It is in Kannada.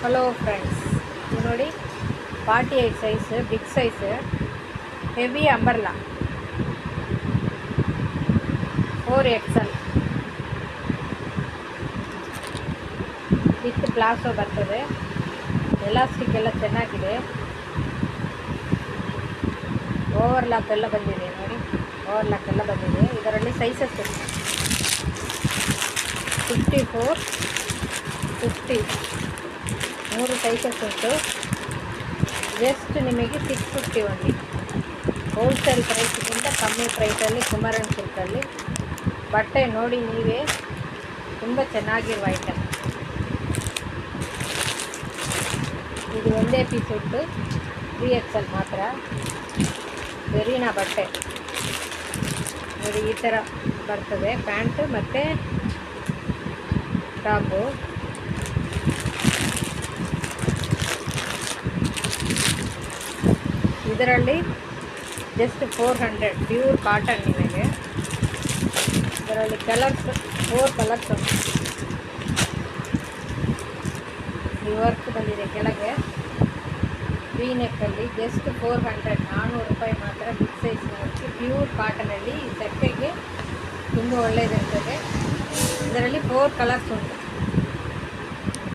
ಹಲೋ ಫ್ರೆಂಡ್ಸ್, ಇದು ನೋಡಿ 48 size big size heavy umbrella 4XL with palazzo ಬರ್ತದೆ. ಎಲಾಸ್ಟಿಕ್ ಎಲ್ಲ ಚೆನ್ನಾಗಿದೆ. ಓವರ್ಲಾಕ್ ಎಲ್ಲ ಬಂದಿದೆ ನೋಡಿ, ಓವರ್ಲಾಕ್ ಎಲ್ಲ ಬಂದಿದೆ. ಇದರಲ್ಲಿ ಸೈಜಸ್ 54, 50 3 ಸೈಜಸ್ ಉಂಟು. ಜಸ್ಟ್ ನಿಮಗೆ 650 ಓನ್ಲಿ. ಹೋಲ್ಸೇಲ್ ಪ್ರೈಸ್ಗಿಂತ ಕಮ್ಮಿ ಪ್ರೈಸಲ್ಲಿ ಕುಮಾರನ್ ಸಿಲ್ಕಲ್ಲಿ ಬಟ್ಟೆ ನೋಡಿ ನೀವೇ, ತುಂಬ ಚೆನ್ನಾಗಿರುವ ಐಟಮ್. ಇದು ಒಂದೇ ಪೀಸ್ ಉಂಟು, 3XL ಮಾತ್ರ. ವೆರಿನಾ ಬಟ್ಟೆ ನೋಡಿ, ಈ ಥರ ಬರ್ತದೆ ಪ್ಯಾಂಟ್ ಮತ್ತು ಟಾಪು. ಇದರಲ್ಲಿ ಜಸ್ಟ್ 400 ಪ್ಯೂರ್ ಕಾಟನ್ ನಿಮಗೆ. ಇದರಲ್ಲಿ ಕಲರ್ಸ್ 4 ಕಲರ್ಸ್ ಉಂಟು. ಈ ವರ್ಕ್ ಬಂದಿದೆ ಕೆಳಗೆ ವಿ ನೆಕ್ಕಲ್ಲಿ. ಜಸ್ಟ್ 400 400 ರೂಪಾಯಿ ಮಾತ್ರ. ಬಿಗ್ ಸೈಜ್ ವರ್ಕ್ ಪ್ಯೂರ್ ಕಾಟನಲ್ಲಿ. ಈ ಸೆಟ್ಟೆಗೆ ತುಂಬ ಒಳ್ಳೆಯದಿರ್ತದೆ. ಇದರಲ್ಲಿ 4 ಕಲರ್ಸ್ ಉಂಟು.